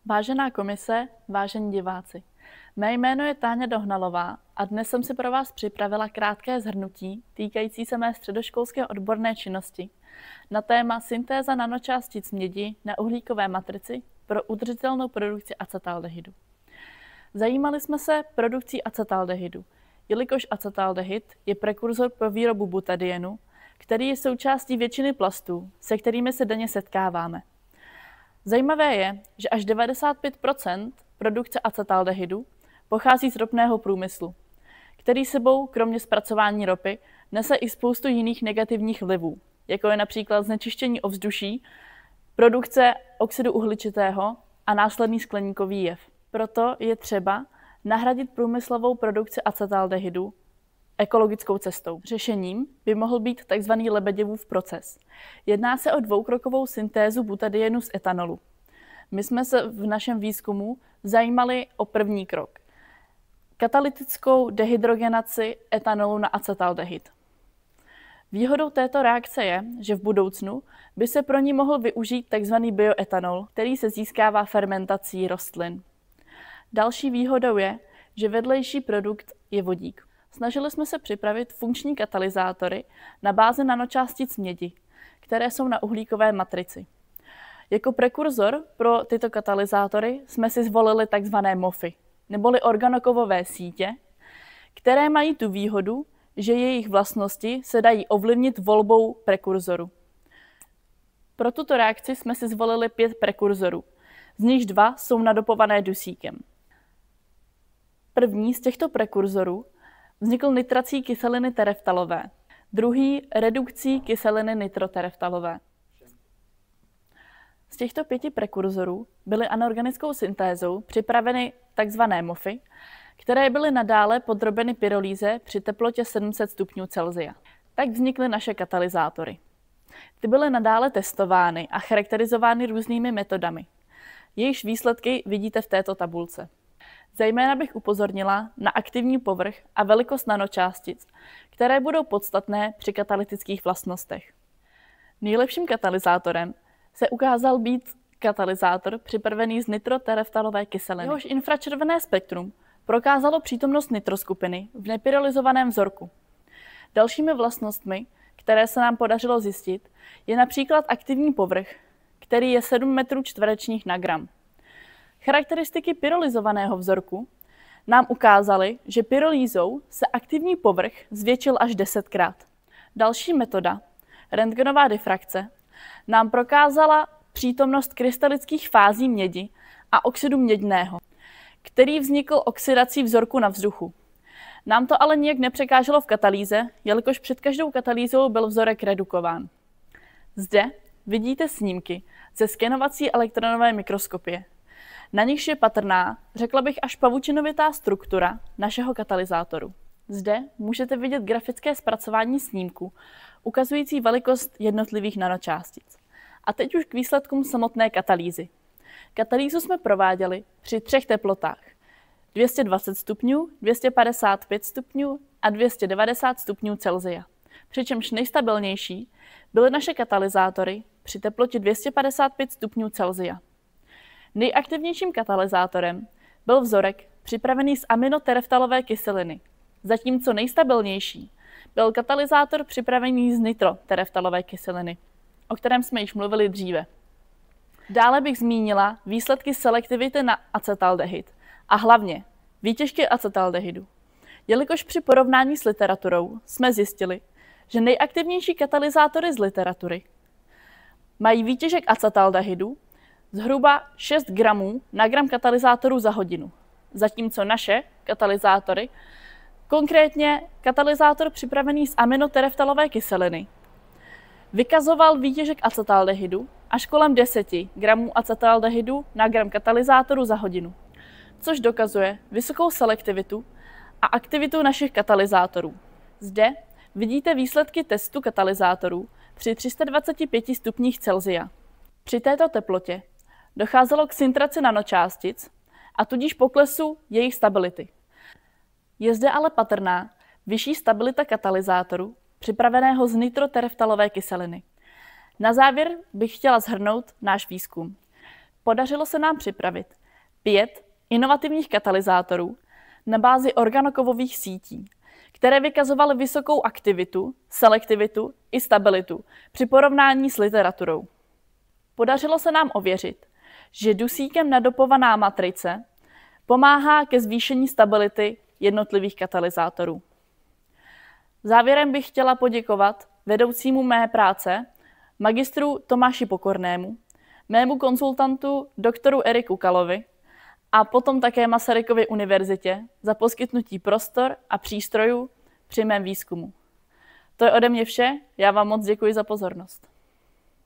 Vážená komise, vážení diváci, mé jméno je Táňa Dohnalová a dnes jsem si pro vás připravila krátké shrnutí týkající se mé středoškolské odborné činnosti na téma syntéza nanočástic mědi na uhlíkové matrici pro udržitelnou produkci acetaldehydu. Zajímali jsme se produkcí acetaldehydu, jelikož acetaldehyd je prekurzor pro výrobu butadienu, který je součástí většiny plastů, se kterými se denně setkáváme. Zajímavé je, že až 95% produkce acetaldehydu pochází z ropného průmyslu, který sebou, kromě zpracování ropy, nese i spoustu jiných negativních vlivů, jako je například znečištění ovzduší, produkce oxidu uhličitého a následný skleníkový jev. Proto je třeba nahradit průmyslovou produkci acetaldehydu ekologickou cestou. Řešením by mohl být tzv. Lebeděvův proces. Jedná se o dvoukrokovou syntézu butadienu z etanolu. My jsme se v našem výzkumu zajímali o první krok. Katalytickou dehydrogenaci etanolu na acetaldehyd. Výhodou této reakce je, že v budoucnu by se pro ní mohl využít tzv. Bioetanol, který se získává fermentací rostlin. Další výhodou je, že vedlejší produkt je vodík. Snažili jsme se připravit funkční katalyzátory na bázi nanočástic mědi, které jsou na uhlíkové matrici. Jako prekurzor pro tyto katalyzátory jsme si zvolili tzv. MOFy, neboli organokovové sítě, které mají tu výhodu, že jejich vlastnosti se dají ovlivnit volbou prekurzoru. Pro tuto reakci jsme si zvolili 5 prekurzorů, z nichž 2 jsou nadopované dusíkem. První z těchto prekurzorů vznikl nitrací kyseliny tereftalové, druhý redukcí kyseliny nitrotereftalové. Z těchto 5 prekurzorů byly anorganickou syntézou připraveny tzv. MOFy, které byly nadále podrobeny pyrolýze při teplotě 700 stupňů Celsia. Tak vznikly naše katalyzátory. Ty byly nadále testovány a charakterizovány různými metodami. Jejichž výsledky vidíte v této tabulce. Zejména bych upozornila na aktivní povrch a velikost nanočástic, které budou podstatné při katalytických vlastnostech. Nejlepším katalyzátorem se ukázal být katalyzátor připravený z nitrotereftalové kyseliny. Jehož infračervené spektrum prokázalo přítomnost nitroskupiny v nepyrolizovaném vzorku. Dalšími vlastnostmi, které se nám podařilo zjistit, je například aktivní povrch, který je 7 m2 na gram. Charakteristiky pyrolizovaného vzorku nám ukázaly, že pyrolízou se aktivní povrch zvětšil až 10krát. Další metoda, rentgenová difrakce, nám prokázala přítomnost krystalických fází mědi a oxidu mědného, který vznikl oxidací vzorku na vzduchu. Nám to ale nijak nepřekáželo v katalýze, jelikož před každou katalýzou byl vzorek redukován. Zde vidíte snímky ze skenovací elektronové mikroskopie. Na nichž je patrná, řekla bych až pavučinovitá struktura našeho katalyzátoru. Zde můžete vidět grafické zpracování snímku, ukazující velikost jednotlivých nanočástic. A teď už k výsledkům samotné katalýzy. Katalýzu jsme prováděli při 3 teplotách. 220 stupňů, 255 stupňů a 290 stupňů Celsia. Přičemž nejstabilnější byly naše katalyzátory při teplotě 255 stupňů Celsia. Nejaktivnějším katalyzátorem byl vzorek připravený z aminotereftalové kyseliny, zatímco nejstabilnější byl katalyzátor připravený z nitrotereftalové kyseliny, o kterém jsme již mluvili dříve. Dále bych zmínila výsledky selektivity na acetaldehyd a hlavně výtěžky acetaldehydu. Jelikož při porovnání s literaturou jsme zjistili, že nejaktivnější katalyzátory z literatury mají výtěžek acetaldehydu zhruba 6 gramů na gram katalyzátoru za hodinu, zatímco naše katalyzátory, konkrétně katalyzátor připravený z aminotereftalové kyseliny, vykazoval výtěžek acetaldehydu až kolem 10 gramů acetaldehydu na gram katalyzátoru za hodinu, což dokazuje vysokou selektivitu a aktivitu našich katalyzátorů. Zde vidíte výsledky testu katalyzátorů při 325 stupních Celsia. Při této teplotě docházelo k syntraci nanočástic a tudíž poklesu jejich stability. Je zde ale patrná vyšší stabilita katalyzátoru připraveného z nitrotereftalové kyseliny. Na závěr bych chtěla shrnout náš výzkum. Podařilo se nám připravit 5 inovativních katalyzátorů na bázi organokovových sítí, které vykazovaly vysokou aktivitu, selektivitu i stabilitu při porovnání s literaturou. Podařilo se nám ověřit, že dusíkem nadopovaná matrice pomáhá ke zvýšení stability jednotlivých katalyzátorů. Závěrem bych chtěla poděkovat vedoucímu mé práce, magistru Tomáši Pokornému, mému konzultantu doktoru Eriku Kalovi a potom také Masarykově univerzitě za poskytnutí prostor a přístrojů při mém výzkumu. To je ode mě vše, já vám moc děkuji za pozornost.